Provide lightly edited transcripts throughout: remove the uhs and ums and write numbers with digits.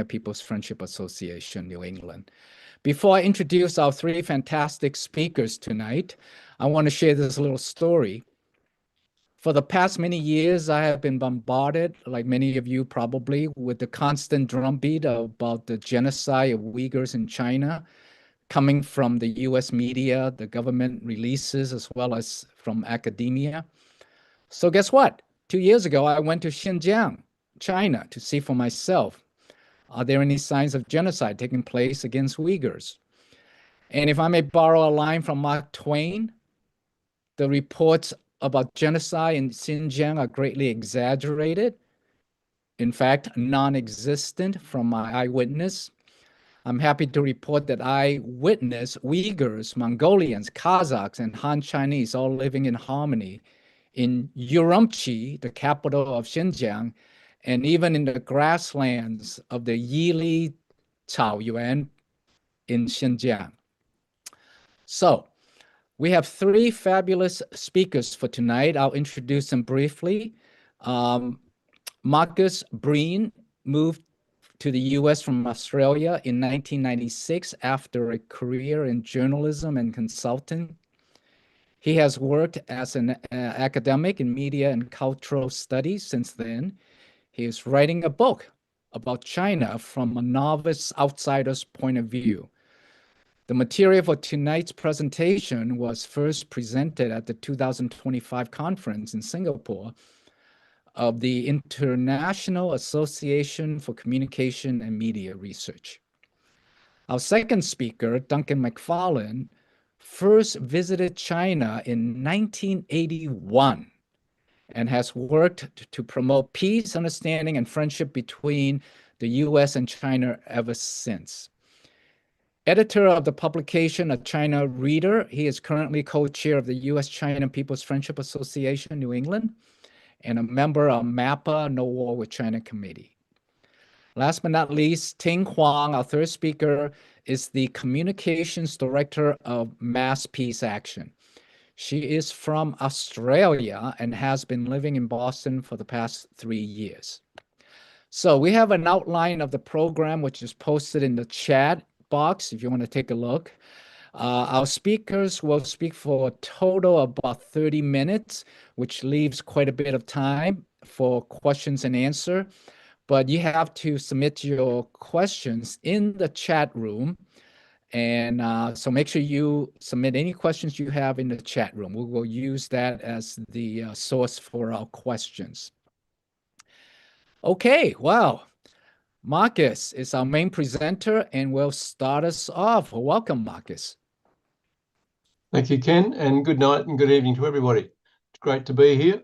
People's Friendship Association, New England. Before I introduce our three fantastic speakers tonight, I want to share this little story. For the past many years, I have been bombarded, like many of you probably, with the constant drumbeat about the genocide of Uyghurs in China, coming from the U.S. media, the government releases, as well as from academia. So guess what? 2 years ago, I went to Xinjiang, China, to see for myself. Are there any signs of genocide taking place against Uyghurs? And if I may borrow a line from Mark Twain, the reports about genocide in Xinjiang are greatly exaggerated. In fact, non-existent from my eyewitness. I'm happy to report that I witnessed Uyghurs, Mongolians, Kazakhs, and Han Chinese all living in harmony in Urumqi, the capital of Xinjiang, and even in the grasslands of the Yili Taoyuan in Xinjiang. So we have three fabulous speakers for tonight. I'll introduce them briefly. Marcus Breen moved to the U.S. from Australia in 1996 after a career in journalism and consulting. He has worked as an academic in media and cultural studies since then. He is writing a book about China from a novice outsider's point of view. The material for tonight's presentation was first presented at the 2025 conference in Singapore of the International Association for Communication and Media Research. Our second speaker, Duncan McFarland, first visited China in 1981 and has worked to promote peace, understanding, and friendship between the U.S. and China ever since. Editor of the publication A China Reader, he is currently co-chair of the U.S. China People's Friendship Association, New England, and a member of MAPA, No War with China Committee. Last but not least, Ting Huang, our third speaker, is the Communications Director of Mass Peace Action. She is from Australia and has been living in Boston for the past 3 years. So we have an outline of the program, which is posted in the chat box if you want to take a look. Our speakers will speak for a total of about 30 minutes, which leaves quite a bit of time for questions and answer. But you have to submit your questions in the chat room. And so make sure you submit any questions you have in the chat room. We will use that as the source for our questions. Okay, well, Marcus is our main presenter and will start us off. Welcome, Marcus. Thank you, Ken, and good night and good evening to everybody. It's great to be here.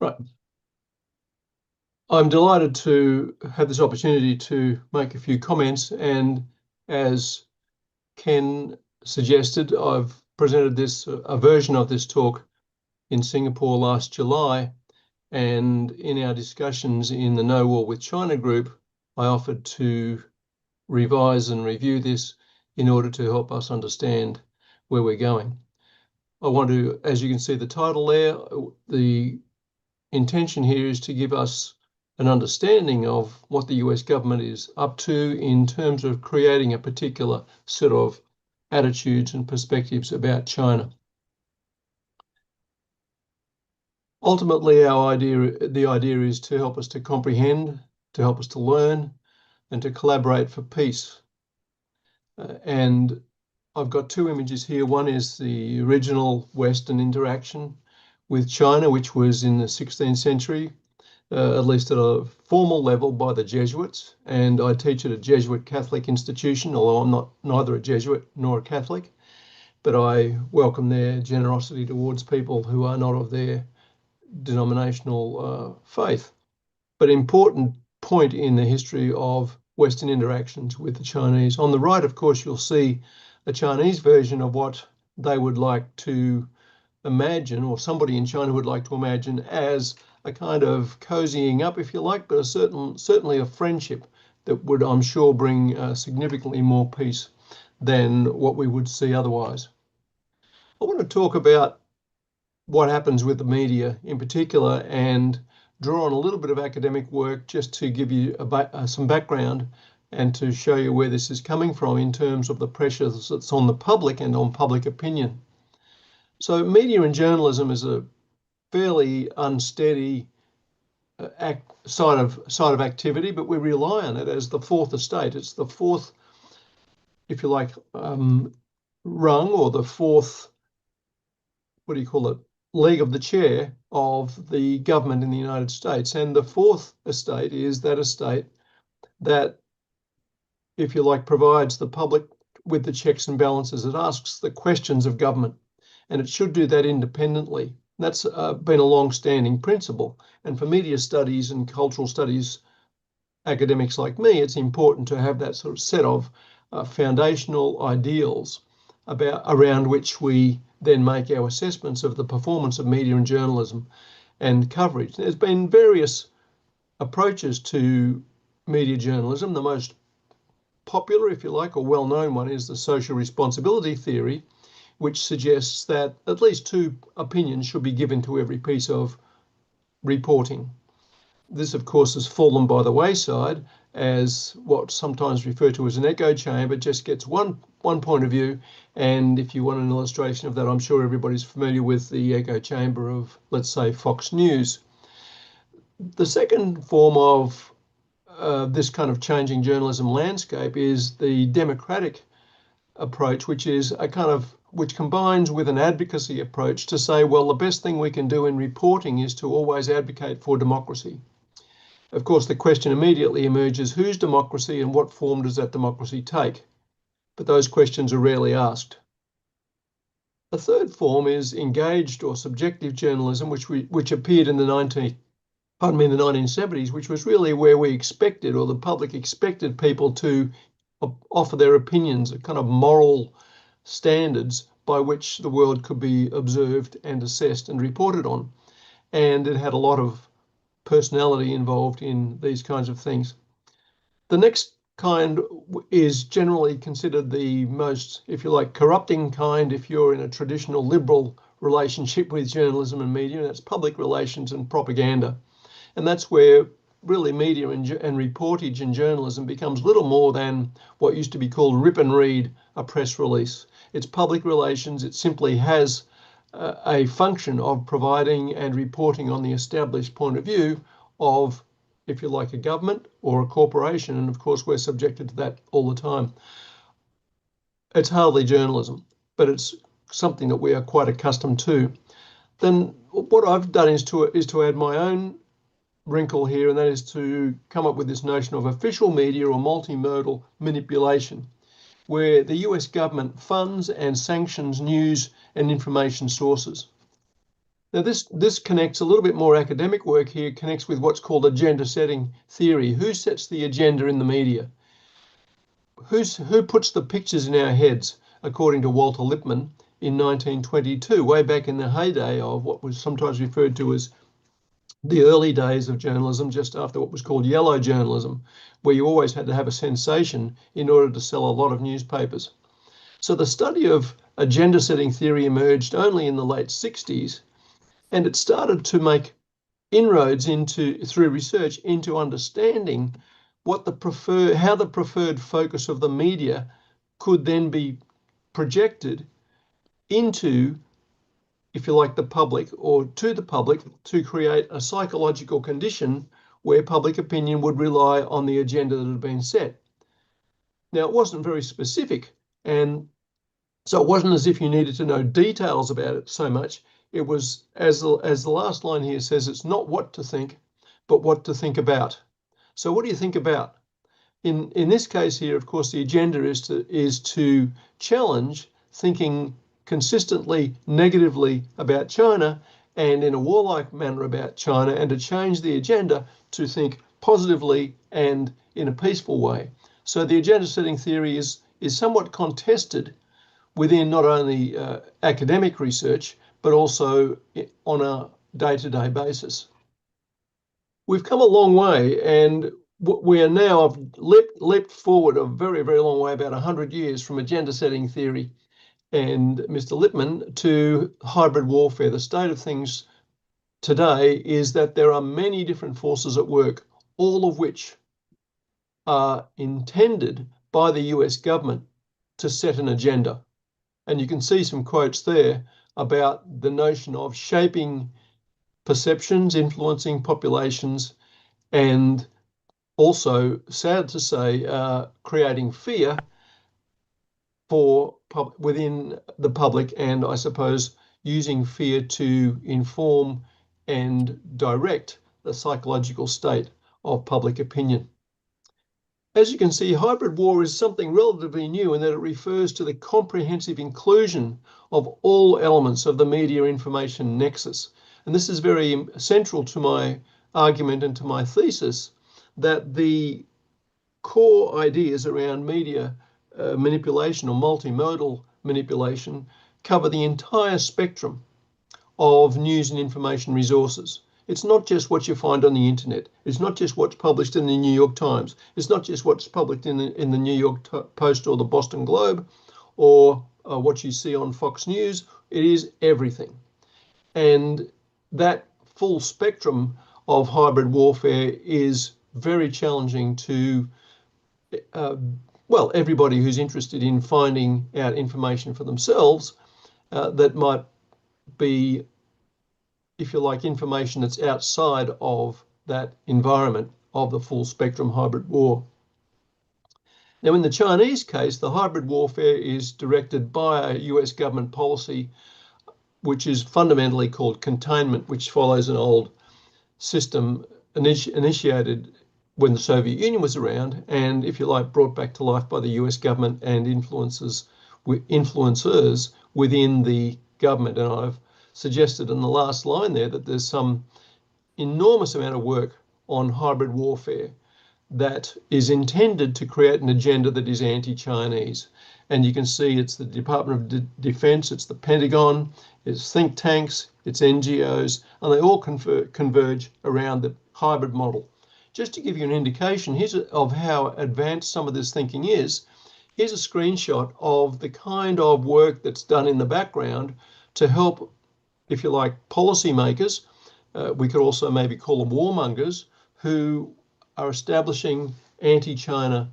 Right. I'm delighted to have this opportunity to make a few comments, and as Ken suggested, I've presented a version of this talk in Singapore last July, and in our discussions in the No War with China group, I offered to revise and review this in order to help us understand where we're going. I want to, as you can see the title there, the intention here is to give us an understanding of what the US government is up to in terms of creating a particular set of attitudes and perspectives about China. Ultimately, the idea is to help us to comprehend, to help us to learn, and to collaborate for peace. And I've got two images here. One is the original Western interaction with China, which was in the 16th century, at least at a formal level by the Jesuits. And I teach at a Jesuit Catholic institution, although I'm neither a Jesuit nor a Catholic, but I welcome their generosity towards people who are not of their denominational faith. But important point in the history of Western interactions with the Chinese. On the right, of course, you'll see a Chinese version of what they would like to imagine, or somebody in China would like to imagine, as a kind of cozying up, if you like, but certainly a friendship that would, I'm sure, bring significantly more peace than what we would see otherwise. I want to talk about what happens with the media in particular and draw on a little bit of academic work just to give you some background and to show you where this is coming from in terms of the pressures that's on the public and on public opinion. So media and journalism is a fairly unsteady side of activity, but we rely on it as the fourth estate. It's the fourth, if you like, rung, or the fourth, what do you call it, leg of the chair of the government in the United States. And the fourth estate is that estate that, if you like, provides the public with the checks and balances. It asks the questions of government, and it should do that independently. That's been a long-standing principle. And for media studies and cultural studies academics like me, it's important to have that sort of set of foundational ideals around which we then make our assessments of the performance of media and journalism and coverage. There's been various approaches to media journalism. The most popular, if you like, or well-known one is the social responsibility theory, which suggests that at least two opinions should be given to every piece of reporting. This, of course, has fallen by the wayside as what's sometimes referred to as an echo chamber. Just gets one point of view. And if you want an illustration of that, I'm sure everybody's familiar with the echo chamber of, let's say, Fox News. The second form of this kind of changing journalism landscape is the democratic approach, which combines with an advocacy approach to say, well, the best thing we can do in reporting is to always advocate for democracy. Of course, the question immediately emerges, whose democracy and what form does that democracy take? But those questions are rarely asked. A third form is engaged or subjective journalism, which appeared in the 1970s, which was really where we expected, or the public expected, people to offer their opinions, a kind of moral standards by which the world could be observed and assessed and reported on. And it had a lot of personality involved in these kinds of things. The next kind is generally considered the most, if you like, corrupting kind if you're in a traditional liberal relationship with journalism and media, and that's public relations and propaganda. And that's where really media and reportage in journalism becomes little more than what used to be called rip and read a press release. It's public relations. It simply has a function of providing and reporting on the established point of view of, if you like, a government or a corporation. And of course, we're subjected to that all the time. It's hardly journalism, but it's something that we are quite accustomed to. Then what I've done is to add my own wrinkle here, and that is to come up with this notion of official media or multimodal manipulation, where the US government funds and sanctions news and information sources. Now, this connects a little bit more academic work here, connects with what's called agenda setting theory. Who sets the agenda in the media? Who puts the pictures in our heads, according to Walter Lippmann in 1922, way back in the heyday of what was sometimes referred to as the early days of journalism, just after what was called yellow journalism, where you always had to have a sensation in order to sell a lot of newspapers. So the study of agenda setting theory emerged only in the late 60s, and it started to make inroads through research into understanding what how the preferred focus of the media could then be projected into, if you like, the public, or to the public, to create a psychological condition where public opinion would rely on the agenda that had been set. Now, it wasn't very specific, and so it wasn't as if you needed to know details about it so much. It was, as the last line here says, it's not what to think, but what to think about. So what do you think about? In this case here, of course, the agenda is to challenge thinking consistently negatively about China and in a warlike manner about China, and to change the agenda to think positively and in a peaceful way. So the agenda setting theory is somewhat contested within not only academic research, but also on a day-to-day basis. We've come a long way, and we are now have leapt forward a very, very long way, about 100 years from agenda setting theory and Mr. Lippmann to hybrid warfare. The state of things today is that there are many different forces at work, all of which are intended by the US government to set an agenda. And you can see some quotes there about the notion of shaping perceptions, influencing populations, and also, sad to say, creating fear within the public, and I suppose using fear to inform and direct the psychological state of public opinion. As you can see, hybrid war is something relatively new in that it refers to the comprehensive inclusion of all elements of the media information nexus. And this is very central to my argument and to my thesis, that the core ideas around media manipulation or multimodal manipulation cover the entire spectrum of news and information resources. It's not just what you find on the internet. It's not just what's published in the New York Times. It's not just what's published in the New York Post or the Boston Globe or what you see on Fox News. It is everything. And that full spectrum of hybrid warfare is very challenging to well, everybody who's interested in finding out information for themselves that might be, if you like, information that's outside of that environment of the full spectrum hybrid war. Now, in the Chinese case, the hybrid warfare is directed by a US government policy, which is fundamentally called containment, which follows an old system initiated when the Soviet Union was around, and, if you like, brought back to life by the US government and influencers within the government. And I've suggested in the last line there that there's some enormous amount of work on hybrid warfare that is intended to create an agenda that is anti-Chinese. And you can see it's the Department of Defense, it's the Pentagon, it's think tanks, it's NGOs, and they all converge around the hybrid model. Just to give you an indication of how advanced some of this thinking is, here's a screenshot of the kind of work that's done in the background to help, if you like, policymakers. We could also maybe call them warmongers, who are establishing anti-China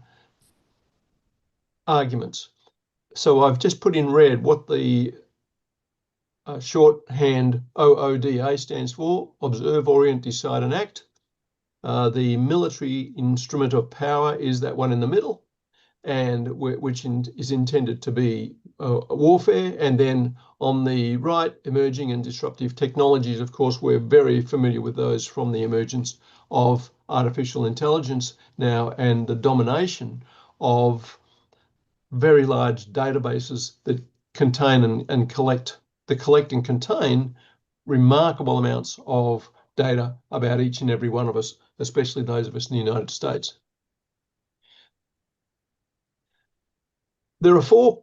arguments. So I've just put in red what the shorthand OODA stands for: Observe, Orient, Decide and Act. The military instrument of power is that one in the middle, and which is intended to be warfare. And then on the right, emerging and disruptive technologies. Of course, we're very familiar with those from the emergence of artificial intelligence now and the domination of very large databases that contain and collect and contain remarkable amounts of data about each and every one of us, especially those of us in the United States. There are four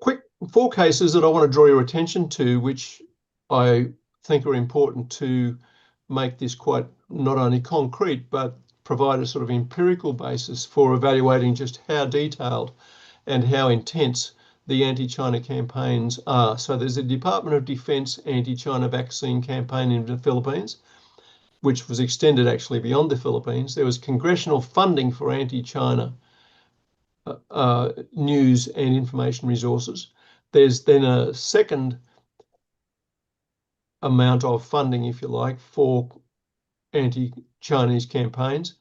cases that I want to draw your attention to, which I think are important to make this quite not only concrete, but provide a sort of empirical basis for evaluating just how detailed and how intense the anti-China campaigns are. So there's a Department of Defense anti-China vaccine campaign in the Philippines, which was extended actually beyond the Philippines. There was congressional funding for anti-China news and information resources. There's then a second amount of funding, if you like, for anti-Chinese campaigns.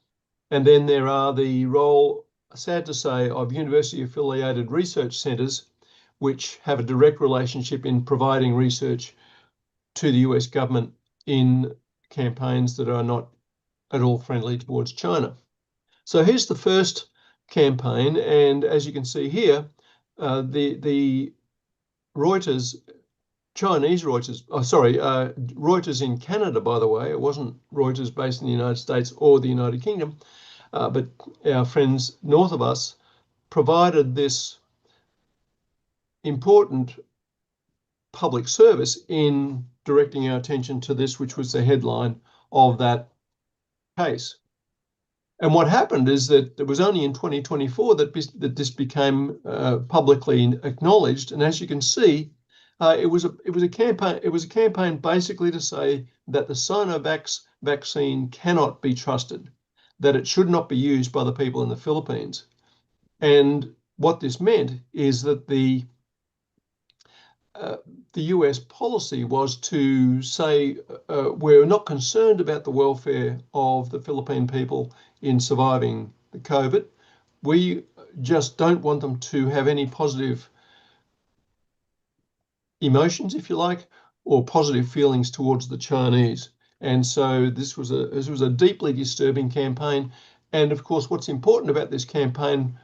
And then there are the role, sad to say, of university-affiliated research centres, which have a direct relationship in providing research to the US government in campaigns that are not at all friendly towards China. So here's the first campaign, and as you can see here, the Reuters, Chinese Reuters, Reuters in Canada, by the way. It wasn't Reuters based in the United States or the United Kingdom, but our friends north of us provided this important public service in directing our attention to this, which was the headline of that case. And what happened is that it was only in 2024 that this became publicly acknowledged. And as you can see, it was a campaign basically to say that the Sinovac vaccine cannot be trusted, that it should not be used by the people in the Philippines. And what this meant is that the US policy was to say we're not concerned about the welfare of the Philippine people in surviving the COVID. We just don't want them to have any positive emotions, if you like, or positive feelings towards the Chinese. And so this was a deeply disturbing campaign. And of course, what's important about this campaign,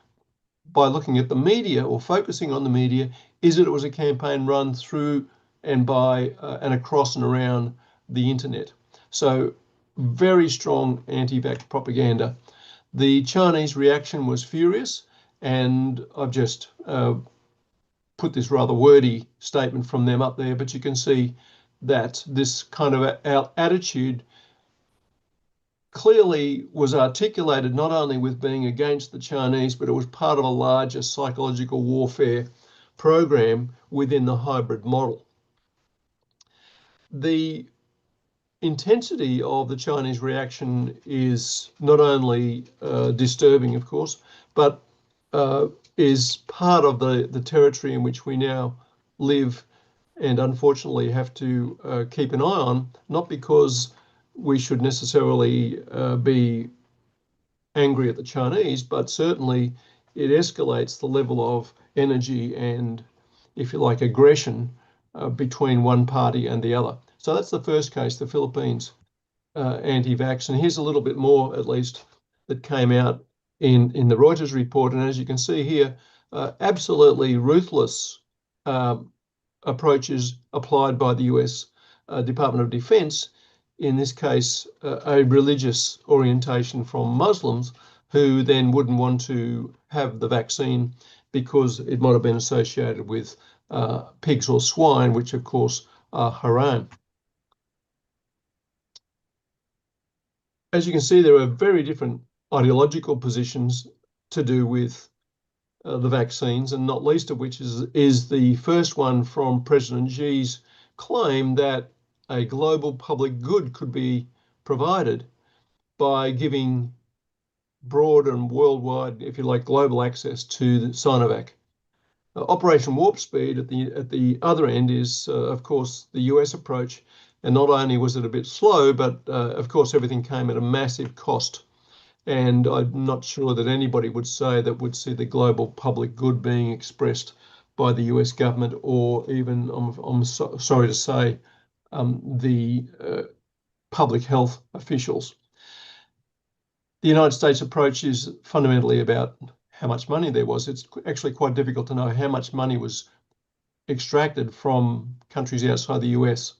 by looking at the media or focusing on the media, is that it was a campaign run through and by and across and around the internet. So very strong anti-vax propaganda. The Chinese reaction was furious, and I've just put this rather wordy statement from them up there, but you can see that this kind of attitude clearly was articulated not only with being against the Chinese, but it was part of a larger psychological warfare program within the hybrid model. The intensity of the Chinese reaction is not only disturbing, of course, but is part of the territory in which we now live and unfortunately have to keep an eye on, not because we should necessarily be angry at the Chinese, but certainly it escalates the level of energy and, if you like, aggression between one party and the other. So that's the first case, the Philippines anti-vax. And here's a little bit more, at least, that came out in the Reuters report. And as you can see here, absolutely ruthless approaches applied by the US Department of Defense, in this case, a religious orientation from Muslims who then wouldn't want to have the vaccine because it might have been associated with pigs or swine, which of course are haram. As you can see, there are very different ideological positions to do with the vaccines, and not least of which is the first one from President Xi's claim that a global public good could be provided by giving broad and worldwide, if you like, global access to the Sinovac. Operation Warp Speed at the other end is, of course, the US approach. And not only was it a bit slow, but of course, everything came at a massive cost. And I'm not sure that anybody would say that would see the global public good being expressed by the US government, or even, I'm sorry to say, the public health officials. The United States approach is fundamentally about how much money there was. It's actually quite difficult to know how much money was extracted from countries outside the US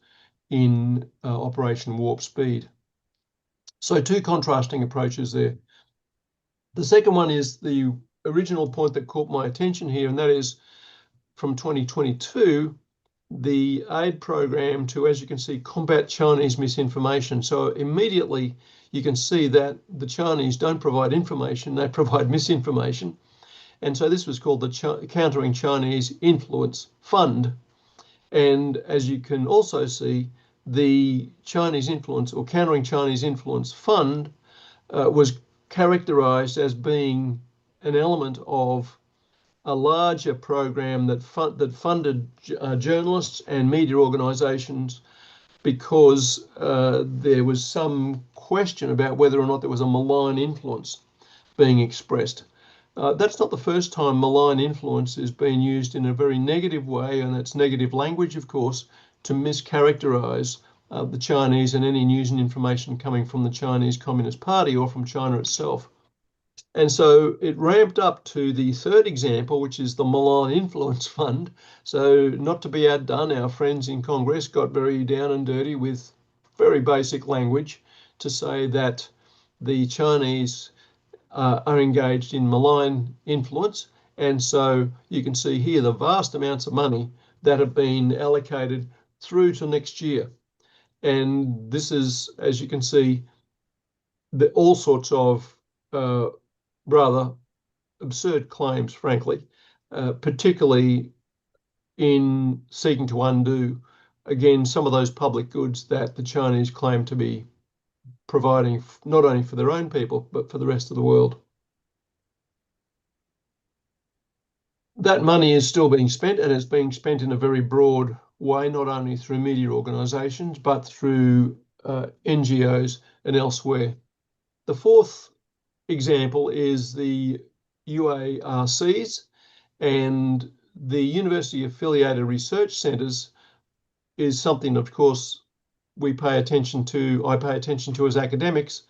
in Operation Warp Speed. So two contrasting approaches there. The second one is the original point that caught my attention here, and that is from 2022, the aid program to, as you can see, combat Chinese misinformation. So immediately you can see that the Chinese don't provide information, they provide misinformation. And so this was called the Countering Chinese Influence Fund. And as you can also see, the Chinese Influence or Countering Chinese Influence Fund was characterized as being an element of a larger program that funded journalists and media organizations because there was some question about whether or not there was a malign influence being expressed. That's not the first time malign influence is being used in a very negative way, and it's negative language, of course, to mischaracterize the Chinese and any news and information coming from the Chinese Communist Party or from China itself. And so it ramped up to the third example, which is the Malign Influence Fund. So not to be outdone, our friends in Congress got very down and dirty with very basic language to say that the Chinese are engaged in malign influence. And so you can see here the vast amounts of money that have been allocated through to next year. And this is, as you can see, all sorts of rather absurd claims, frankly, particularly in seeking to undo, again, some of those public goods that the Chinese claim to be providing not only for their own people, but for the rest of the world. That money is still being spent, and it's being spent in a very broad way, not only through media organisations, but through NGOs and elsewhere. The fourth example is the UARCs, and the university affiliated research centres is something, of course, I pay attention to as academics.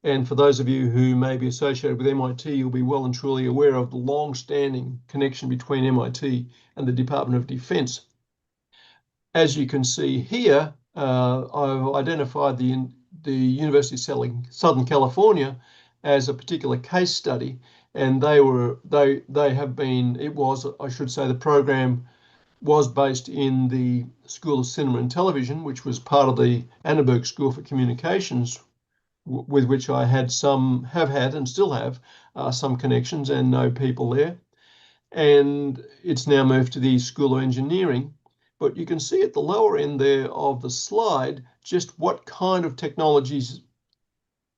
And for those of you who may be associated with MIT, you'll be well and truly aware of the long-standing connection between MIT and the Department of Defense. As you can see here, I've identified the University of Southern California as a particular case study, and the program was based in the School of Cinema and Television, which was part of the Annenberg School for Communications, with which I have had and still have some connections and know people there. And it's now moved to the School of Engineering. But you can see at the lower end there of the slide just what kind of technologies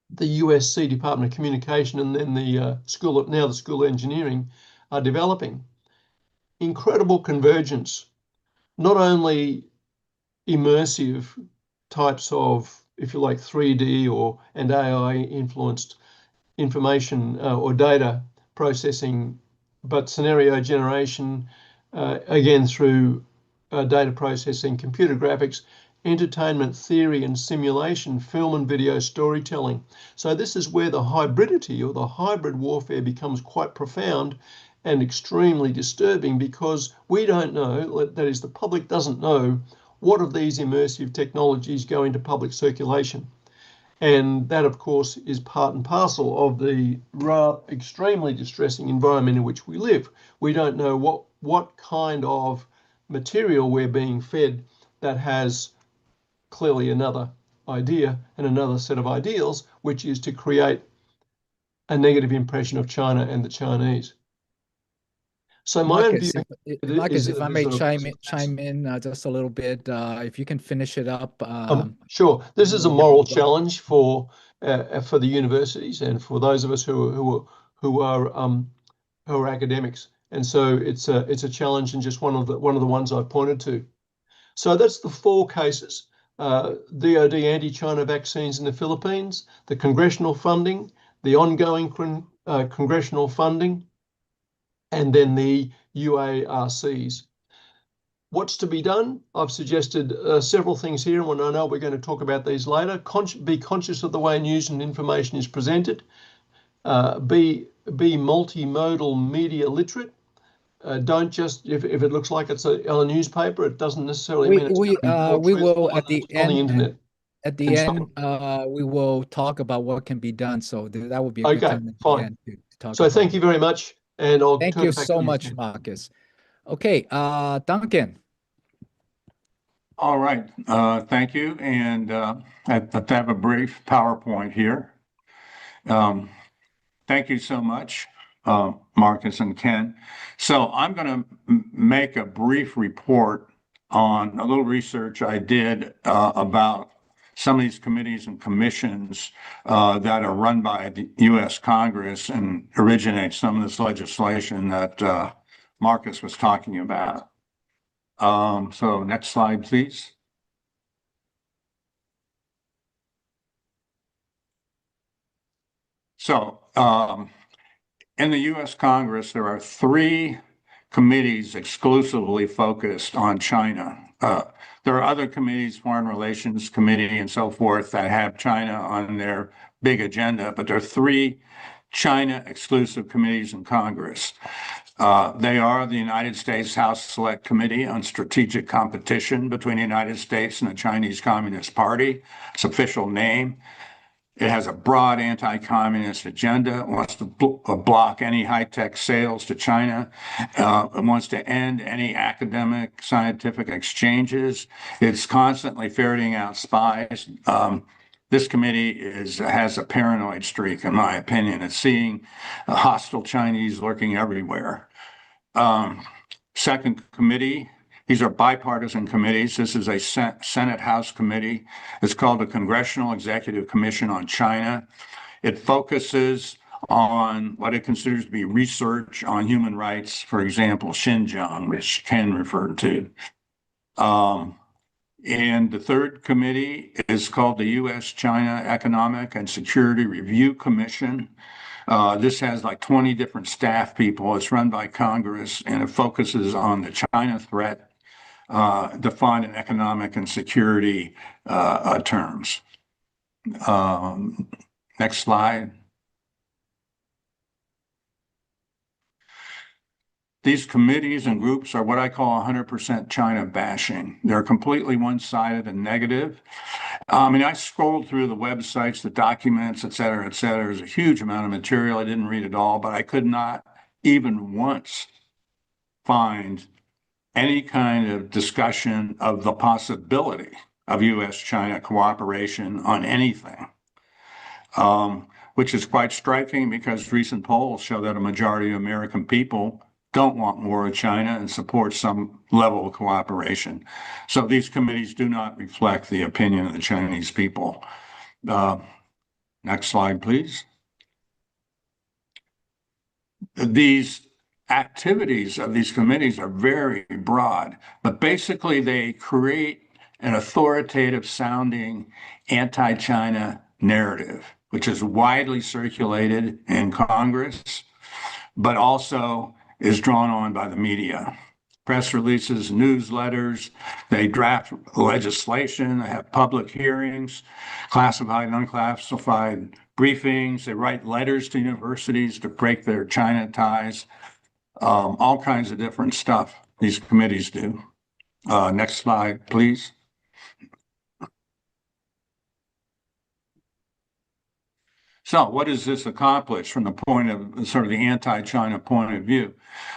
the USC Department of Communication and then the School of Engineering are developing. Incredible convergence, not only immersive types of, if you like, 3D and AI influenced information or data processing, but scenario generation, again through data processing, computer graphics, entertainment theory and simulation, film and video storytelling. So this is where the hybridity or the hybrid warfare becomes quite profound and extremely disturbing, because we don't know, that is, the public doesn't know what of these immersive technologies go into public circulation. And that, of course, is part and parcel of the rather extremely distressing environment in which we live. We don't know what kind of material we're being fed that has clearly another idea and another set of ideals, which is to create a negative impression of China and the Chinese. So my own view Marcus, if I may chime in just a little bit, if you can finish it up. Sure. This is a moral challenge for the universities and for those of us who are academics, and so it's a challenge, and just one of the ones I've pointed to. So that's the four cases: DoD anti-China vaccines in the Philippines, the congressional funding, the ongoing congressional funding, and then the UARCs. What's to be done? I've suggested several things here, and I know we're going to talk about these later. Be conscious of the way news and information is presented. Be multimodal media literate. Don't just, if it looks like it's on a newspaper, it doesn't necessarily mean it's we will at the on the internet. At the end, we will talk about what can be done. So that would be a good time at the end to talk. So thank you very much, and I'll thank you so much, Marcus. Okay, Duncan. All right, thank you. And I have a brief PowerPoint here. Thank you so much, Marcus and Ken. So I'm going to make a brief report on a little research I did about some of these committees and commissions that are run by the U.S. Congress and originate some of this legislation that Marcus was talking about. So next slide, please. So in the U.S. Congress, there are 3 committees exclusively focused on China. There are other committees, Foreign Relations Committee and so forth, that have China on their big agenda, but there are 3 China exclusive committees in Congress. They are the United States House Select Committee on Strategic Competition between the United States and the Chinese Communist Party, its official name. It has a broad anti-communist agenda. It wants to block any high-tech sales to China. It wants to end any academic, scientific exchanges. It's constantly ferreting out spies. This committee has a paranoid streak, in my opinion. It's seeing hostile Chinese lurking everywhere. Second committee, these are bipartisan committees. This is a Senate House committee. It's called the Congressional Executive Commission on China. It focuses on what it considers to be research on human rights, for example, Xinjiang, which Ken referred to. And the third committee is called the U.S. China Economic and Security Review Commission. This has like 20 different staff people. It's run by Congress, and it focuses on the China threat defined in economic and security terms. Next slide. These committees and groups are what I call 100% China bashing. They're completely one-sided and negative. I mean, I scrolled through the websites, the documents, et cetera, et cetera. There's a huge amount of material. I didn't read it all, but I could not even once find any kind of discussion of the possibility of U.S. China cooperation on anything, which is quite striking because recent polls show that a majority of American people don't want more with China and support some level of cooperation. So these committees do not reflect the opinion of the Chinese people. Next slide, please. These activities of these committees are very broad, but basically they create an authoritative sounding anti-China narrative, which is widely circulated in Congress, but also is drawn on by the media. Press releases, newsletters, they draft legislation, they have public hearings, classified and unclassified briefings, they write letters to universities to break their China ties, all kinds of different stuff these committees do. Next slide, please. So what does this accomplish from the point of sort of the anti-China point of view?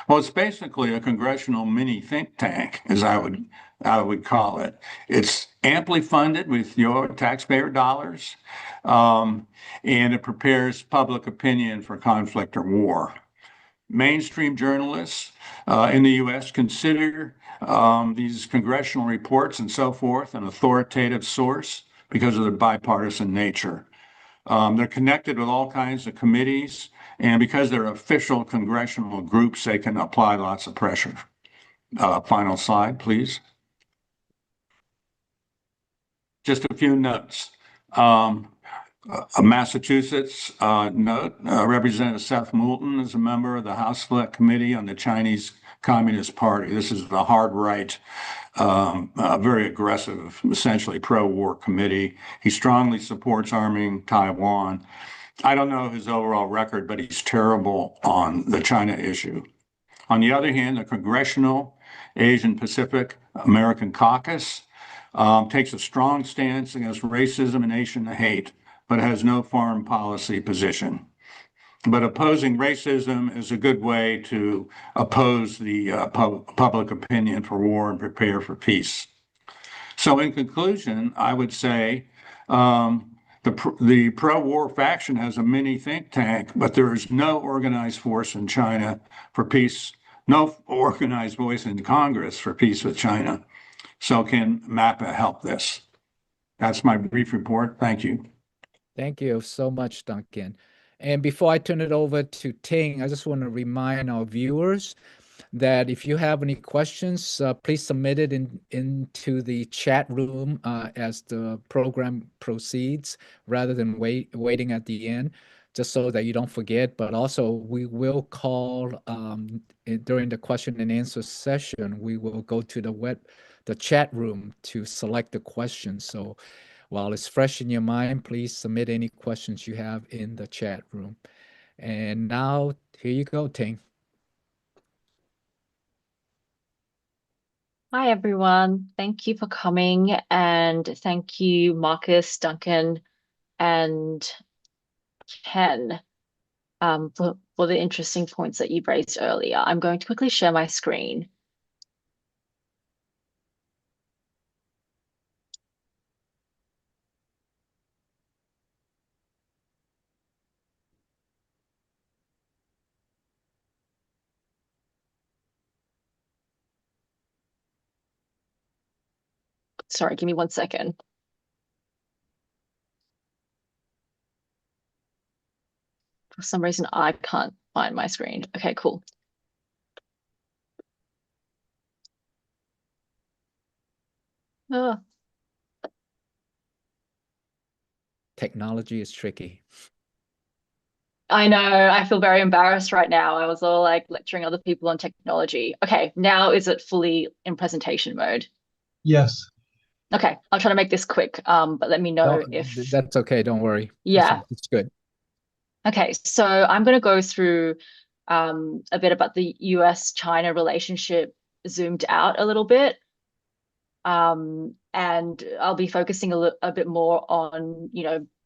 Well, it's basically a congressional mini think tank, as I would call it. It's amply funded with your taxpayer dollars, and it prepares public opinion for conflict or war. Mainstream journalists in the U.S. consider these congressional reports and so forth an authoritative source because of their bipartisan nature. They're connected with all kinds of committees, and because they're official congressional groups, they can apply lots of pressure. Final slide, please. Just a few notes. A Massachusetts note, Representative Seth Moulton is a member of the House Select Committee on the Chinese Communist Party. This is the hard right, very aggressive, essentially pro-war committee. He strongly supports arming Taiwan. I don't know his overall record, but he's terrible on the China issue. On the other hand, the Congressional Asian Pacific American Caucus takes a strong stance against racism and Asian hate, but has no foreign policy position. But opposing racism is a good way to oppose the public opinion for war and prepare for peace. So in conclusion, I would say the pro-war faction has a mini think tank, but there is no organized force in China for peace, no organized voice in Congress for peace with China. So can MAPA help this? That's my brief report. Thank you. Thank you so much, Duncan. And before I turn it over to Ting, I just want to remind our viewers that if you have any questions, please submit it into the chat room as the program proceeds, rather than waiting at the end, just so that you don't forget. But also, we will call during the question and answer session. We will go to the chat room to select the questions. So while it's fresh in your mind, please submit any questions you have in the chat room. And now, here you go, Ting. Hi, everyone. Thank you for coming, and thank you, Marcus, Duncan, and Ken, for the interesting points that you raised earlier. I'm going to quickly share my screen. Sorry, give me 1 second. For some reason, I can't find my screen. Okay, cool. Oh, Technology is tricky. I know, I feel very embarrassed right now. I was all like lecturing other people on technology. Okay, now is it fully in presentation mode? Yes. Okay, I'll try to make this quick, but let me know if, That's okay. Don't worry. yeah. It's good. Okay, so I'm going to go through a bit about the US-China relationship zoomed out a little bit. And I'll be focusing a bit more on,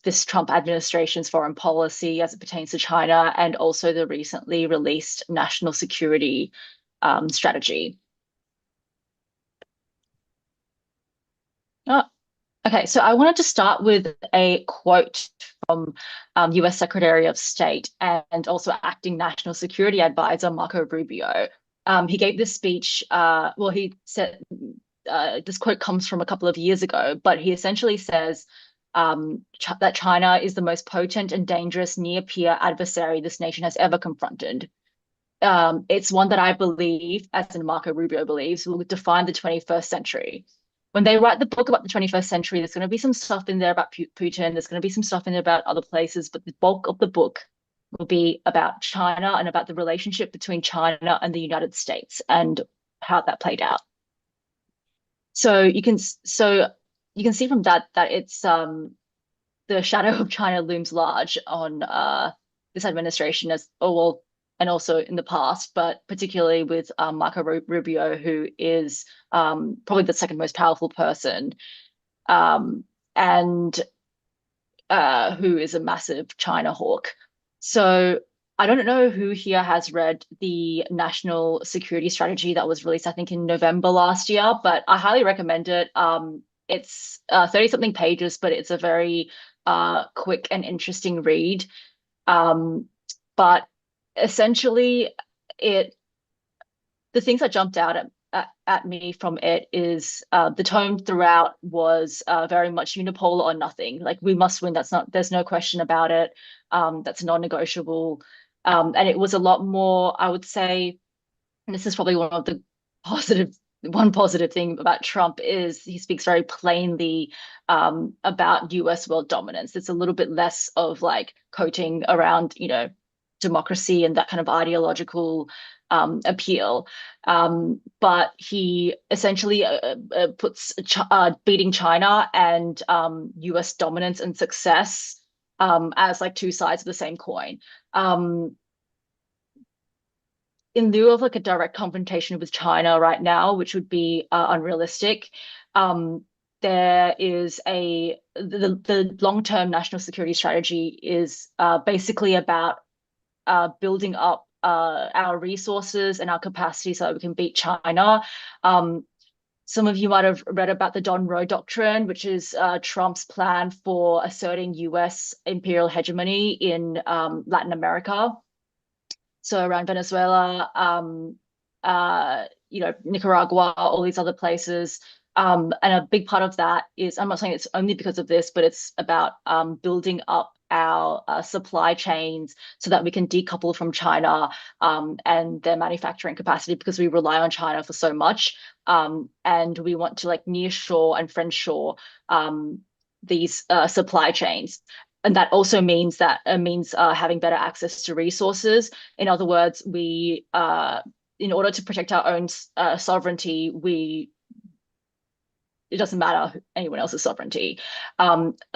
this Trump administration's foreign policy as it pertains to China, and also the recently released national security strategy. Oh, okay, so I wanted to start with a quote from US Secretary of State and also acting National Security Advisor Marco Rubio. He gave this speech, he said, this quote comes from a couple of years ago, but he essentially says that China is the most potent and dangerous near-peer adversary this nation has ever confronted. It's one that I believe, as in Marco Rubio believes, will define the 21st century. When they write the book about the 21st century, there's going to be some stuff in there about Putin, there's going to be some stuff in there about other places, but the bulk of the book will be about China and about the relationship between China and the United States and how that played out. So you can see from that it's the shadow of China looms large on this administration and also in the past, but particularly with Marco Rubio, who is probably the second most powerful person, and who is a massive China hawk. So I don't know who here has read the national security strategy that was released, I think, in November last year, but I highly recommend it. It's 30-something pages, but it's a very quick and interesting read. But essentially, the things that jumped out at me from it is the tone throughout was very much unipolar or nothing. Like, we must win. There's no question about it. That's non-negotiable. And it was a lot more, I would say, and this is probably one positive thing about Trump is he speaks very plainly about US world dominance. It's a little bit less of like coating around, democracy and that kind of ideological appeal. But he essentially puts beating China and US dominance and success as like two sides of the same coin. In lieu of like a direct confrontation with China right now, which would be unrealistic, there is the long-term national security strategy is basically about building up our resources and our capacity so that we can beat China. Some of you might have read about the Don Roe Doctrine, which is Trump's plan for asserting US imperial hegemony in Latin America. So around Venezuela, Nicaragua, all these other places. And a big part of that is, I'm not saying it's only because of this, but it's about building up our supply chains so that we can decouple from China and their manufacturing capacity, because we rely on China for so much. And we want to like nearshore and friendshore these supply chains. And that also means having better access to resources. In other words, we, in order to protect our own sovereignty, it doesn't matter anyone else's sovereignty.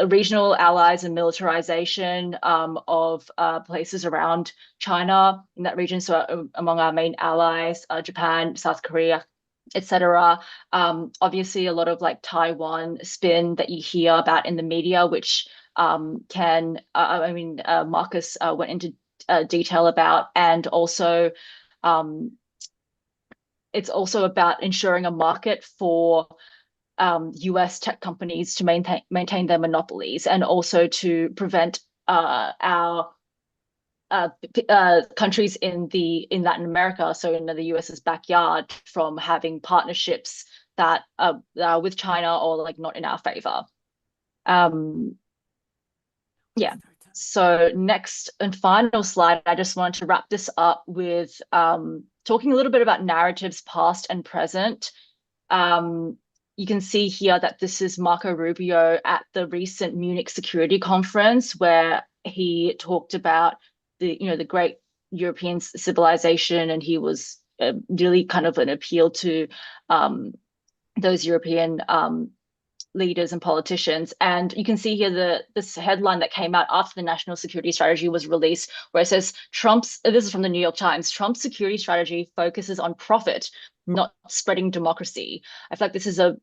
Regional allies and militarization of places around China in that region. So among our main allies, Japan, South Korea, etc. Obviously, a lot of like Taiwan spin that you hear about in the media, which Marcus went into detail about, and also it's also about ensuring a market for U.S. tech companies to maintain their monopolies, and also to prevent our countries in Latin America, so in the US's backyard, from having partnerships that are with China or like not in our favor. Yeah. So next and final slide, I just wanted to wrap this up with talking a little bit about narratives past and present. You can see here that this is Marco Rubio at the recent Munich Security Conference, where he talked about the great European civilization, and he was really kind of an appeal to those European leaders and politicians. And you can see here this headline that came out after the national security strategy was released, where it says this is from the New York Times, Trump's security strategy focuses on profit, not spreading democracy. I feel like this is a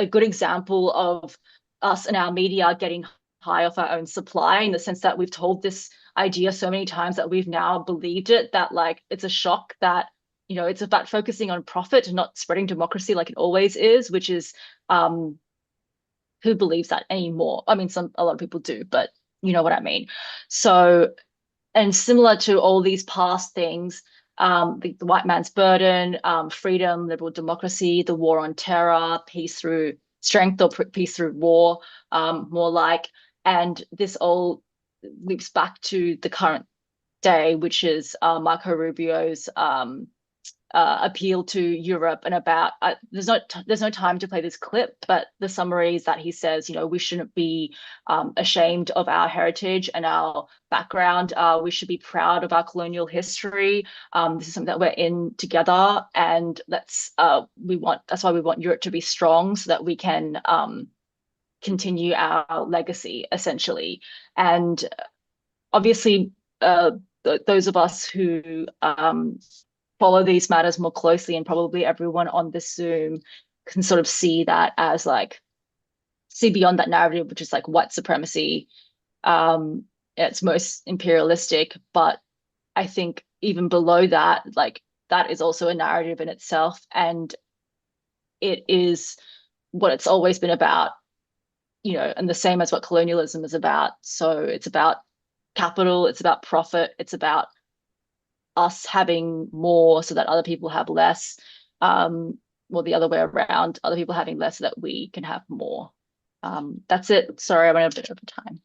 good example of us and our media getting high off our own supply, in the sense that we've told this idea so many times that we've now believed it, that like it's a shock that it's about focusing on profit and not spreading democracy like it always is, which is who believes that anymore? I mean, a lot of people do, but you know what I mean. So, and similar to all these past things, the white man's burden, freedom, liberal democracy, the war on terror, peace through strength or peace through war, more like, and this all leaps back to the current day, which is Marco Rubio's appeal to Europe, and about there's no time to play this clip, but the summary is that he says, we shouldn't be ashamed of our heritage and our background. We should be proud of our colonial history. This is something that we're in together, and that's why we want Europe to be strong, so that we can continue our legacy, essentially. And obviously, those of us who follow these matters more closely, and probably everyone on this Zoom, can sort of see that as see beyond that narrative, which is like white supremacy. It's most imperialistic, but I think even below that, that is also a narrative in itself, and it is what it's always been about, and the same as what colonialism is about. So it's about capital, it's about profit, it's about us having more so that other people have less, or the other way around, other people having less so that we can have more. That's it. Sorry, I went a bit over time.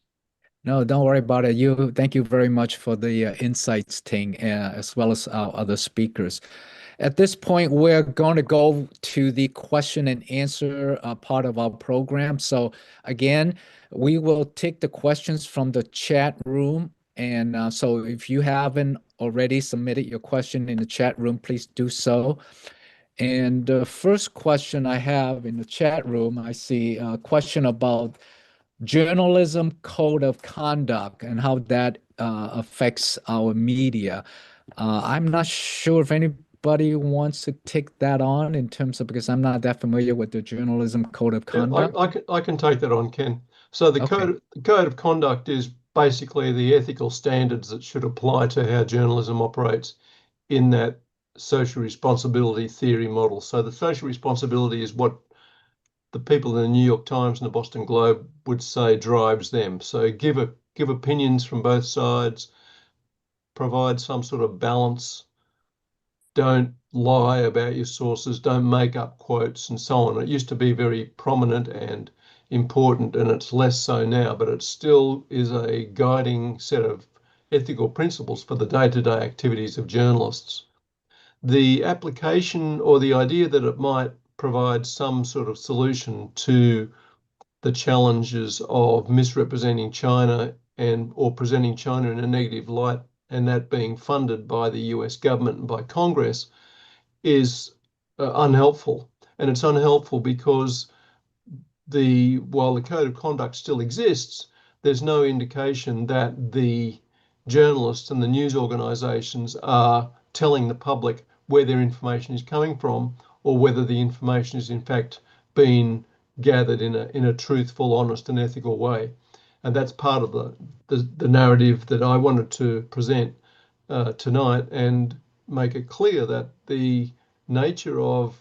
No, don't worry about it. Thank you very much for the insights, Ting, as well as our other speakers. At this point, we're going to go to the question and answer part of our program. So again, we will take the questions from the chat room. And so if you haven't already submitted your question in the chat room, please do so. And the first question I have in the chat room, I see a question about journalism code of conduct and how that affects our media. I'm not sure if anybody wants to take that on in terms of, because I'm not that familiar with the journalism code of conduct. Yeah, I can take that on, Ken. So the code of conduct is basically the ethical standards that should apply to how journalism operates in that social responsibility theory model. So the social responsibility is what the people in the New York Times and the Boston Globe would say drives them. So give opinions from both sides, provide some sort of balance, don't lie about your sources, don't make up quotes, and so on. It used to be very prominent and important, and it's less so now, but it still is a guiding set of ethical principles for the day-to-day activities of journalists. The application, or the idea that it might provide some sort of solution to the challenges of misrepresenting China or presenting China in a negative light, and that being funded by the US government and by Congress, is unhelpful. And it's unhelpful because while the code of conduct still exists, there's no indication that the journalists and the news organizations are telling the public where their information is coming from, or whether the information is in fact being gathered in a truthful, honest and ethical way. And that's part of the narrative that I wanted to present tonight, and make it clear that the nature of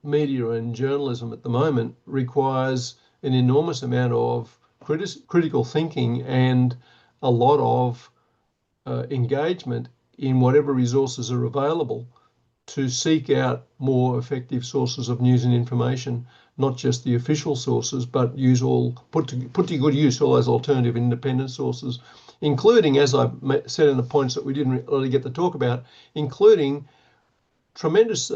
media and journalism at the moment requires an enormous amount of critical thinking and a lot of engagement in whatever resources are available to seek out more effective sources of news and information, not just the official sources, but put to good use all those alternative independent sources, including, as I said in the points that we didn't really get to talk about, including tremendous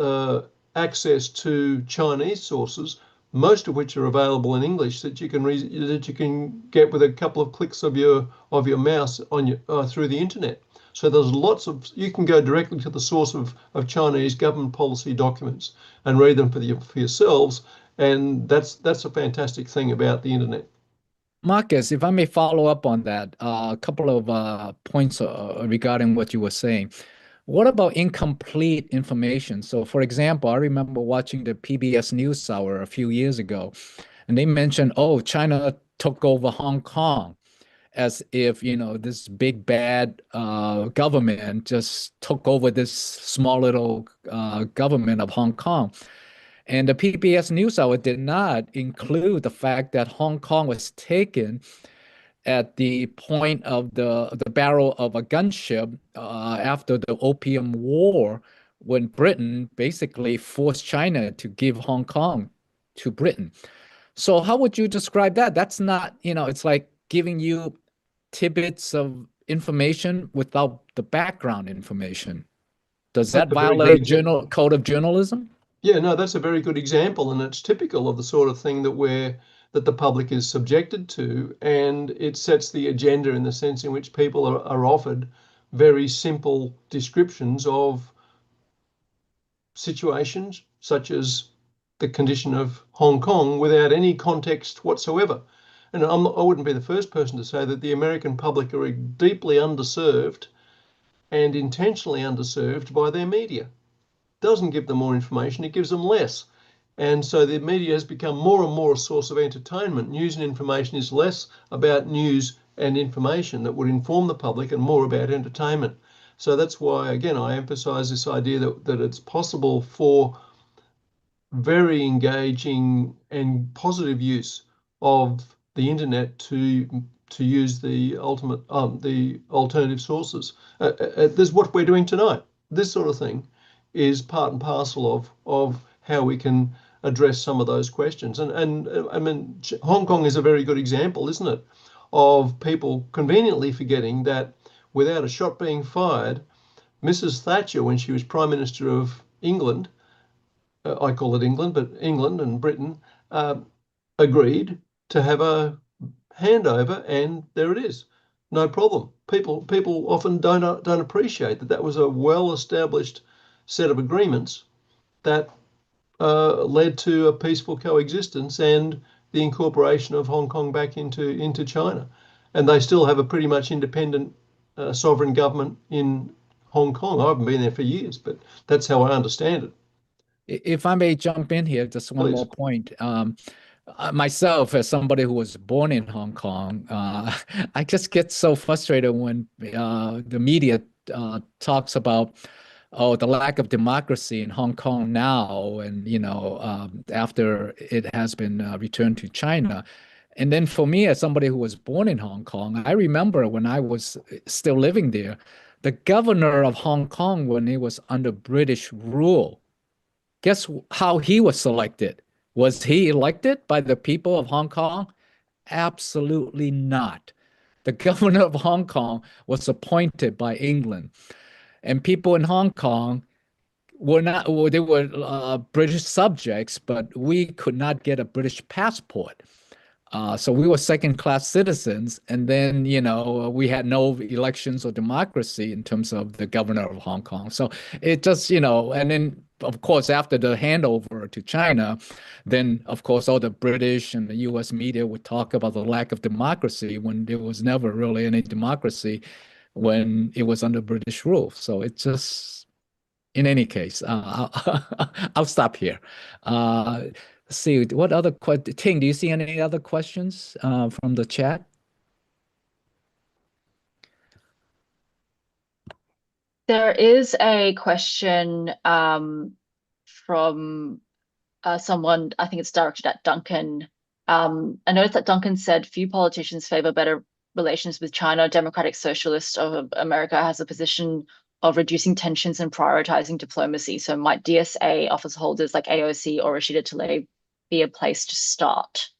access to Chinese sources, most of which are available in English, that you can get with a couple of clicks of your mouse on your through the internet. So there's lots of, you can go directly to the source of Chinese government policy documents and read them for yourselves, and that's a fantastic thing about the internet. Marcus, if I may follow up on that, a couple of points regarding what you were saying. What about incomplete information? So, for example, I remember watching the PBS NewsHour a few years ago, and they mentioned, oh, China took over Hong Kong, as if, this big bad government just took over this small little government of Hong Kong. And the PBS NewsHour did not include the fact that Hong Kong was taken at the point of the barrel of a gunship after the Opium War, when Britain basically forced China to give Hong Kong to Britain. So how would you describe that? That's not, it's like giving you tidbits of information without the background information. Does that That's a very violate good code of journalism? Yeah, no, that's a very good example, and it's typical of the sort of thing that the public is subjected to, and it sets the agenda in the sense in which people are offered very simple descriptions of situations such as the condition of Hong Kong without any context whatsoever. And I wouldn't be the first person to say that the American public are deeply underserved and intentionally underserved by their media. Doesn't give them more information, it gives them less. And so the media has become more and more a source of entertainment. News and information is less about news and information that would inform the public and more about entertainment. So that's why, again, I emphasize this idea that it's possible for very engaging and positive use of the internet to use the alternative sources. This is what we're doing tonight. This sort of thing is part and parcel of how we can address some of those questions. And I mean, Hong Kong is a very good example, isn't it, of people conveniently forgetting that without a shot being fired, Mrs. Thatcher, when she was Prime Minister of England, I call it England, but England and Britain, agreed to have a handover, and there it is. No problem. People often don't appreciate that was a well-established set of agreements that led to a peaceful coexistence and the incorporation of Hong Kong back into China. And they still have a pretty much independent sovereign government in Hong Kong. I haven't been there for years, but that's how I understand it. If I may jump in here, just one Please. more point. Myself, as somebody who was born in Hong Kong, I just get so frustrated when the media talks about, oh, the lack of democracy in Hong Kong now, and after it has been returned to China. And then for me, as somebody who was born in Hong Kong, I remember when I was still living there, the governor of Hong Kong, when it was under British rule, guess how he was selected? Was he elected by the people of Hong Kong? Absolutely not. The governor of Hong Kong was appointed by England. And people in Hong Kong were not, well, they were British subjects, but we could not get a British passport. So we were second-class citizens, and then, we had no elections or democracy in terms of the governor of Hong Kong. So it just, and then, of course, after the handover to China, then, of course, all the British and the U.S. media would talk about the lack of democracy when there was never really any democracy when it was under British rule. So it just, in any case, I'll stop here. Let's see, what other questions? Ting, do you see any other questions from the chat? There is a question from someone, I think it's directed at Duncan. I noticed that Duncan said few politicians favor better relations with China. Democratic Socialist of America has a position of reducing tensions and prioritizing diplomacy. So might DSA office holders like AOC or Rashida Tlaib be a place to start?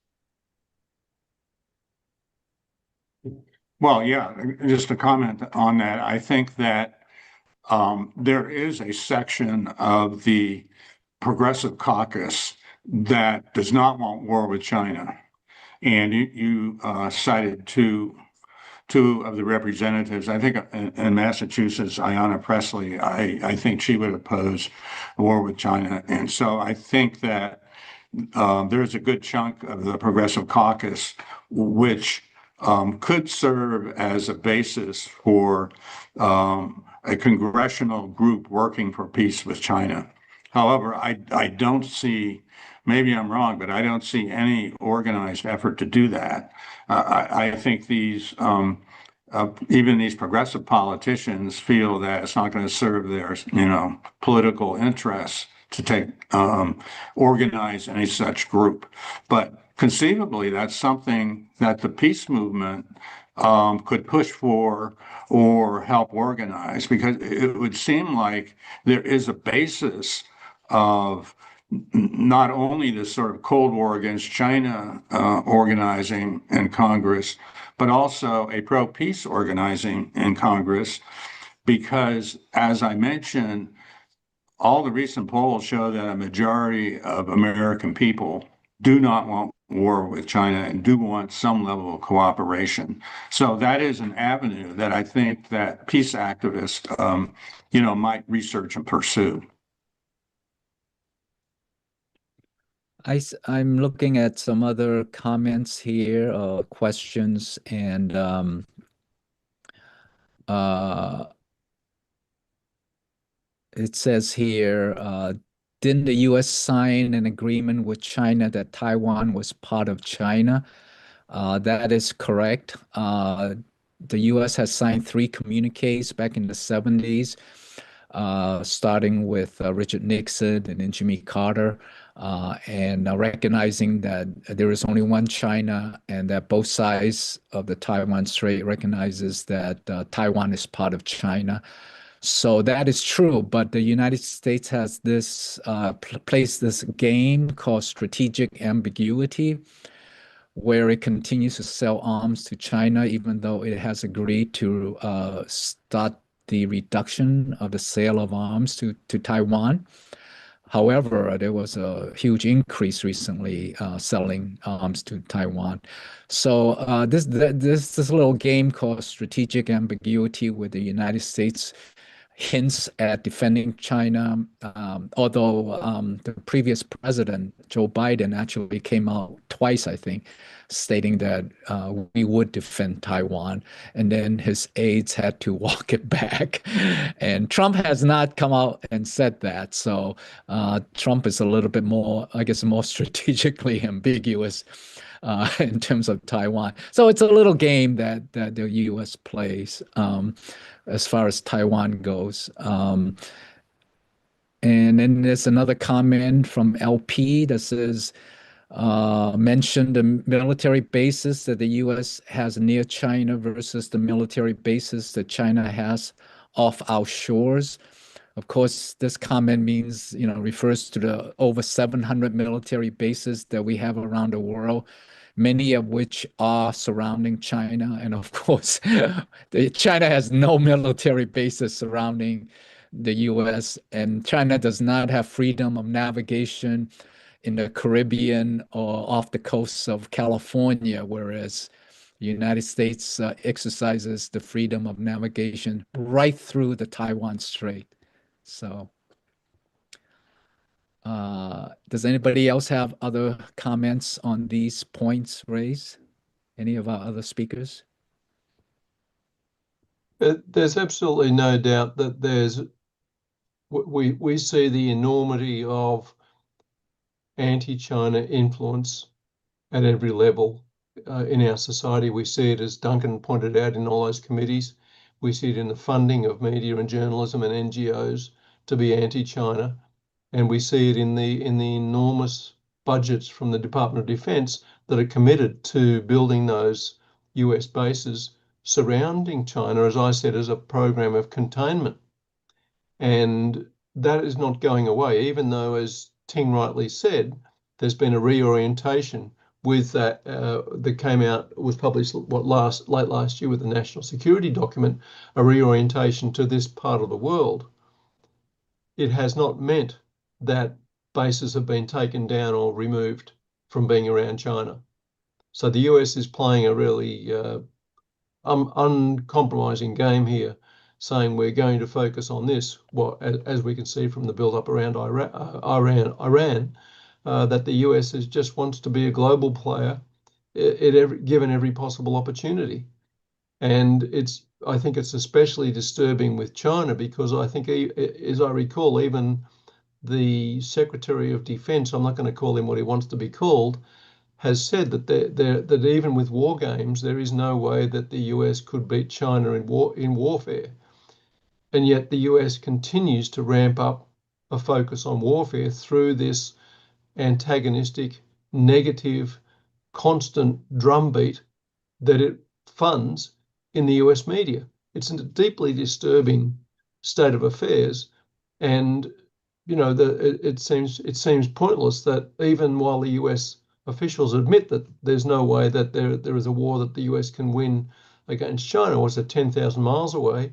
Well, yeah, just to comment on that, I think that there is a section of the Progressive Caucus that does not want war with China. And you cited two of the representatives. I think in Massachusetts, Ayanna Pressley, I think she would oppose war with China. And so I think that there's a good chunk of the Progressive Caucus which could serve as a basis for a congressional group working for peace with China. However, I don't see, maybe I'm wrong, but I don't see any organized effort to do that. I think even these progressive politicians feel that it's not going to serve their, political interests to organize any such group. But conceivably, that's something that the peace movement could push for or help organize, because it would seem like there is a basis of not only this sort of Cold War against China organizing in Congress, but also a pro-peace organizing in Congress, because, as I mentioned, all the recent polls show that a majority of American people do not want war with China and do want some level of cooperation. So that is an avenue that I think that peace activists, might research and pursue. I'm looking at some other comments here, questions, and it says here, didn't the U.S. sign an agreement with China that Taiwan was part of China? That is correct. The U.S. has signed 3 communiques back in the 70s, starting with Richard Nixon and then Jimmy Carter, and recognizing that there is only one China and that both sides of the Taiwan Strait recognizes that Taiwan is part of China. So that is true, but the United States has this plays this game called strategic ambiguity, where it continues to sell arms to China, even though it has agreed to start the reduction of the sale of arms to Taiwan. However, there was a huge increase recently selling arms to Taiwan. So this little game called strategic ambiguity, where the United States hints at defending China, although the previous president, Joe Biden, actually came out twice, I think, stating that we would defend Taiwan, and then his aides had to walk it back. And Trump has not come out and said that. So Trump is a little bit more, I guess, more strategically ambiguous in terms of Taiwan. So it's a little game that the U.S. plays as far as Taiwan goes. And then there's another comment from LP that says, mention the military bases that the U.S. has near China versus the military bases that China has off our shores. Of course, this comment means, refers to the over 700 military bases that we have around the world, many of which are surrounding China. And of course, China has no military bases surrounding the U.S., and China does not have freedom of navigation in the Caribbean or off the coasts of California, whereas the United States exercises the freedom of navigation right through the Taiwan Strait. So does anybody else have other comments on these points raised? Any of our other speakers? There's absolutely no doubt that we see the enormity of anti-China influence at every level in our society. We see it, as Duncan pointed out, in all those committees. We see it in the funding of media and journalism and NGOs to be anti-China. And we see it in the enormous budgets from the Department of Defense that are committed to building those US bases surrounding China, as I said, as a program of containment. And that is not going away, even though, as Ting rightly said, there's been a reorientation with that that came out, was published late last year with the national security document, a reorientation to this part of the world. It has not meant that bases have been taken down or removed from being around China. So the US is playing a really uncompromising game here, saying we're going to focus on this, as we can see from the build-up around Iran, that the US just wants to be a global player, given every possible opportunity. And I think it's especially disturbing with China, because I think, as I recall, even the Secretary of Defense, I'm not going to call him what he wants to be called, has said that even with war games, there is no way that the US could beat China in warfare. And yet the US continues to ramp up a focus on warfare through this antagonistic, negative, constant drumbeat that it funds in the US media. It's a deeply disturbing state of affairs. And, you know, it seems pointless that even while the US officials admit that there's no way that there is a war that the US can win against China, or it's at 10,000 miles away,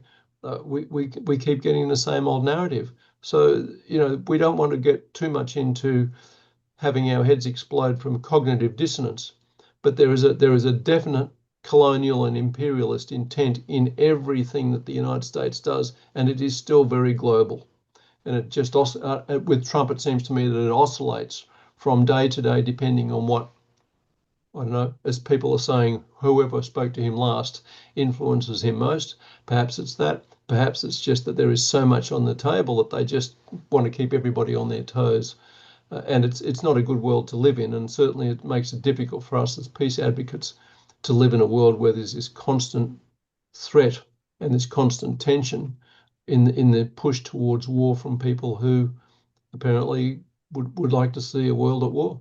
we keep getting the same old narrative. So, you know, we don't want to get too much into having our heads explode from cognitive dissonance, but there is a definite colonial and imperialist intent in everything that the United States does, and it is still very global. And it just with Trump, it seems to me that it oscillates from day to day depending on what, I don't know, as people are saying, whoever spoke to him last influences him most. Perhaps it's that. Perhaps it's just that there is so much on the table that they just want to keep everybody on their toes. And it's not a good world to live in. And certainly it makes it difficult for us as peace advocates to live in a world where there's this constant threat and this constant tension in the push towards war from people who apparently would like to see a world at war.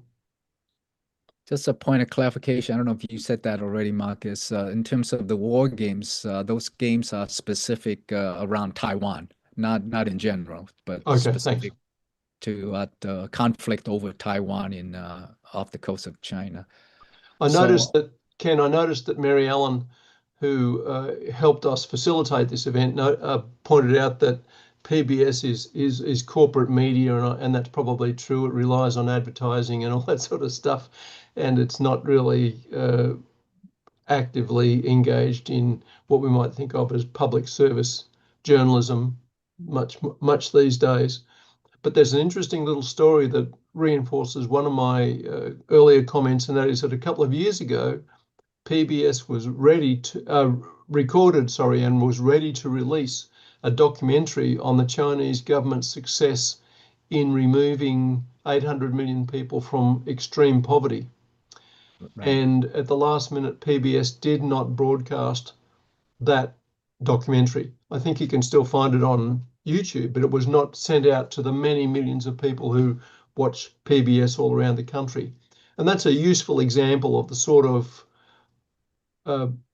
Just a point of clarification. I don't know if you said that already, Marcus. In terms of the war games, those games are specific around Taiwan, not in general, but Okay, specific thanks. to the conflict over Taiwan in off the coast of China. I noticed that Mary Ellen, who helped us facilitate this event, pointed out that PBS is corporate media, and that's probably true. It relies on advertising and all that sort of stuff, and it's not really actively engaged in what we might think of as public service journalism much these days. But there's an interesting little story that reinforces one of my earlier comments, and that is that a couple of years ago, PBS was recorded and was ready to release a documentary on the Chinese government's success in removing 800 million people from extreme poverty. Right. And at the last minute, PBS did not broadcast that documentary. I think you can still find it on YouTube, but it was not sent out to the many millions of people who watch PBS all around the country. And that's a useful example of the sort of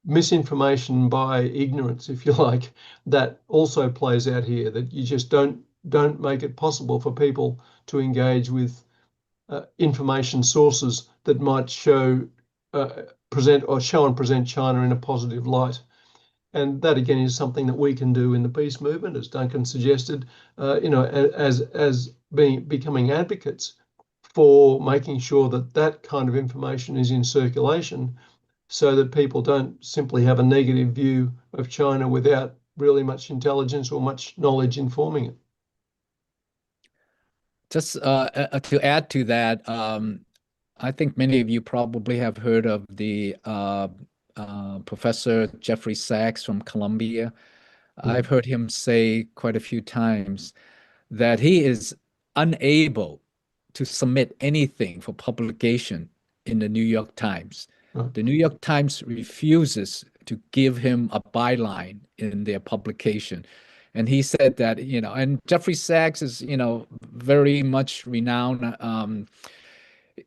misinformation by ignorance, if you like, that also plays out here, that you just don't make it possible for people to engage with information sources that might present China in a positive light. And that again is something that we can do in the peace movement, as Duncan suggested, as becoming advocates for making sure that kind of information is in circulation, so that people don't simply have a negative view of China without really much intelligence or much knowledge informing it. Just to add to that, I think many of you probably have heard of the Professor Jeffrey Sachs from Columbia. I've heard him say quite a few times that he is unable to submit anything for publication in the New York Times. The New York Times refuses to give him a byline in their publication. And he said that, and Jeffrey Sachs is, very much renowned.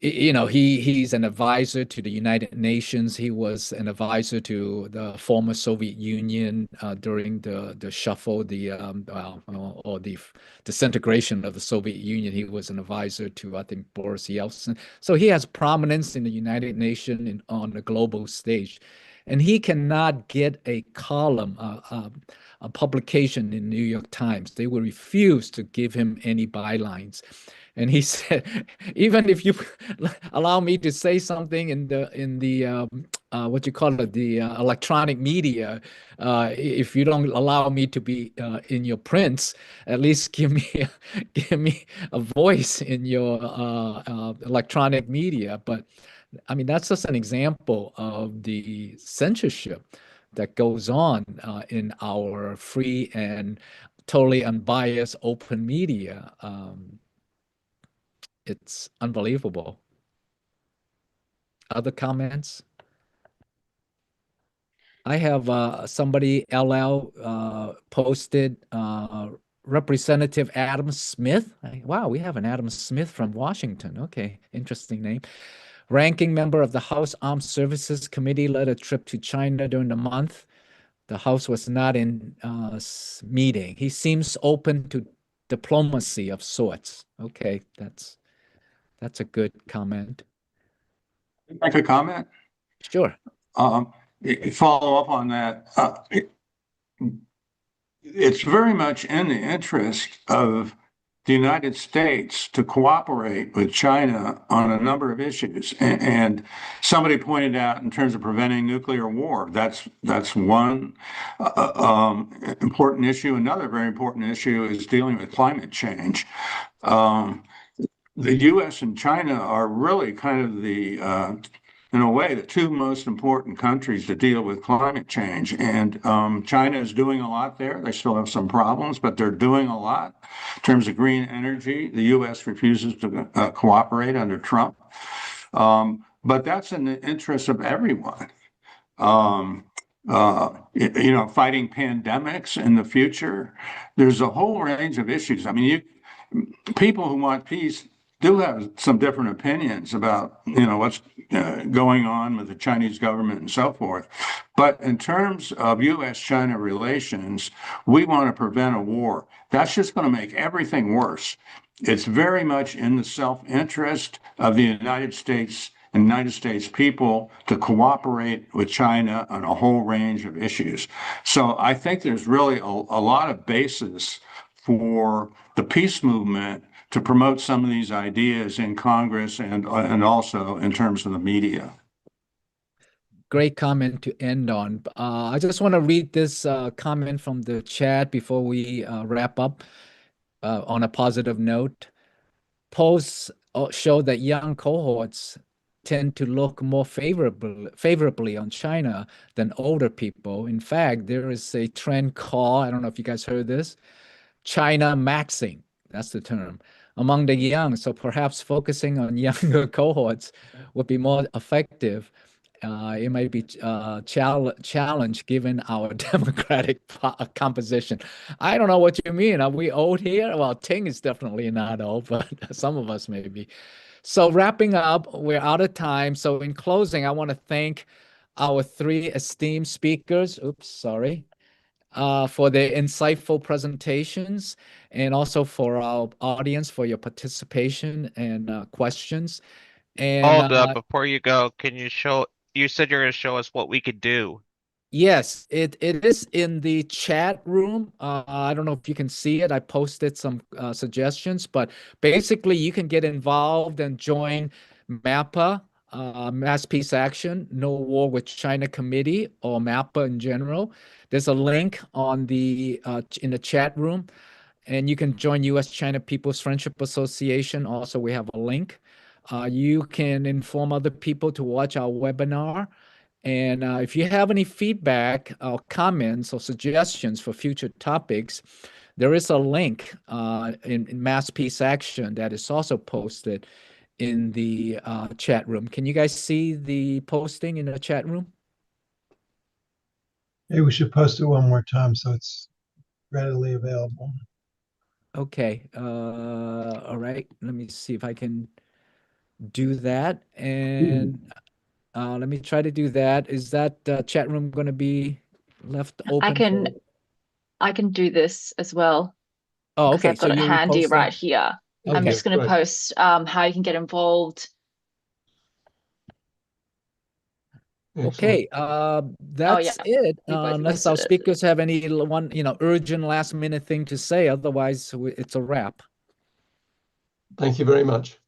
He's an advisor to the United Nations. He was an advisor to the former Soviet Union during the shuffle, or the disintegration of the Soviet Union. He was an advisor to, I think, Boris Yeltsin. So he has prominence in the United Nations on the global stage. And he cannot get a column, a publication in New York Times. They will refuse to give him any bylines. And he said, even if you allow me to say something in the what you call it, the electronic media, if you don't allow me to be in your prints, at least give me a voice in your electronic media. But I mean, that's just an example of the censorship that goes on in our free and totally unbiased open media. It's unbelievable. Other comments? I have somebody, LL, posted Representative Adam Smith. Wow, we have an Adam Smith from Washington. Okay, interesting name. Ranking member of the House Armed Services Committee led a trip to China during the month. The House was not in meeting. He seems open to diplomacy of sorts. Okay, that's a good comment. Make a comment? Sure. Follow up on that. It's very much in the interest of the United States to cooperate with China on a number of issues. And somebody pointed out, in terms of preventing nuclear war, that's one important issue. Another very important issue is dealing with climate change. The U.S. and China are really kind of in a way, the two most important countries to deal with climate change. And China is doing a lot there. They still have some problems, but they're doing a lot. In terms of green energy, the U.S. refuses to cooperate under Trump. But that's in the interest of everyone. Fighting pandemics in the future. There's a whole range of issues. I mean, people who want peace do have some different opinions about, what's going on with the Chinese government and so forth. But in terms of U.S.-China relations, we want to prevent a war. That's just going to make everything worse. It's very much in the self-interest of the United States and United States people to cooperate with China on a whole range of issues. So I think there's really a lot of basis for the peace movement to promote some of these ideas in Congress and also in terms of the media. Great comment to end on. I just want to read this comment from the chat before we wrap up on a positive note. Polls show that young cohorts tend to look more favorably on China than older people. In fact, there is a trend called, I don't know if you guys heard this, China maxing. That's the term among the young. So perhaps focusing on younger cohorts would be more effective. It might be challenge given our democratic composition. I don't know what you mean. Are we old here? Well, Ting is definitely not old, but some of us may be. So wrapping up, we're out of time. So in closing, I want to thank our three esteemed speakers. Oops, sorry. For their insightful presentations, and also for our audience for your participation and questions. And Hold up, before you go, you said you're going to show us what we could do. Yes, it is in the chat room. I don't know if you can see it. I posted some suggestions, but basically you can get involved and join MAPA, Mass Peace Action, No War with China Committee, or MAPA in general. There's a link on the in the chat room, and you can join U.S. China People's Friendship Association. Also, we have a link. You can inform other people to watch our webinar. And if you have any feedback or comments or suggestions for future topics, there is a link in Mass Peace Action that is also posted in the chat room. Can you guys see the posting in the chat room? Maybe we should post it one more time so it's readily available. Okay. All right. Let me see if I can do that. And let me try to do that. Is that chat room going to be left open? I can do this as well. Oh, because okay. I've got it you're handy posting. right here. I'm Okay. just going to Great. post how you can get involved. Okay, that's it. We both Unless our posted it. speakers have any urgent last minute thing to say, otherwise it's a wrap. Thank you very much.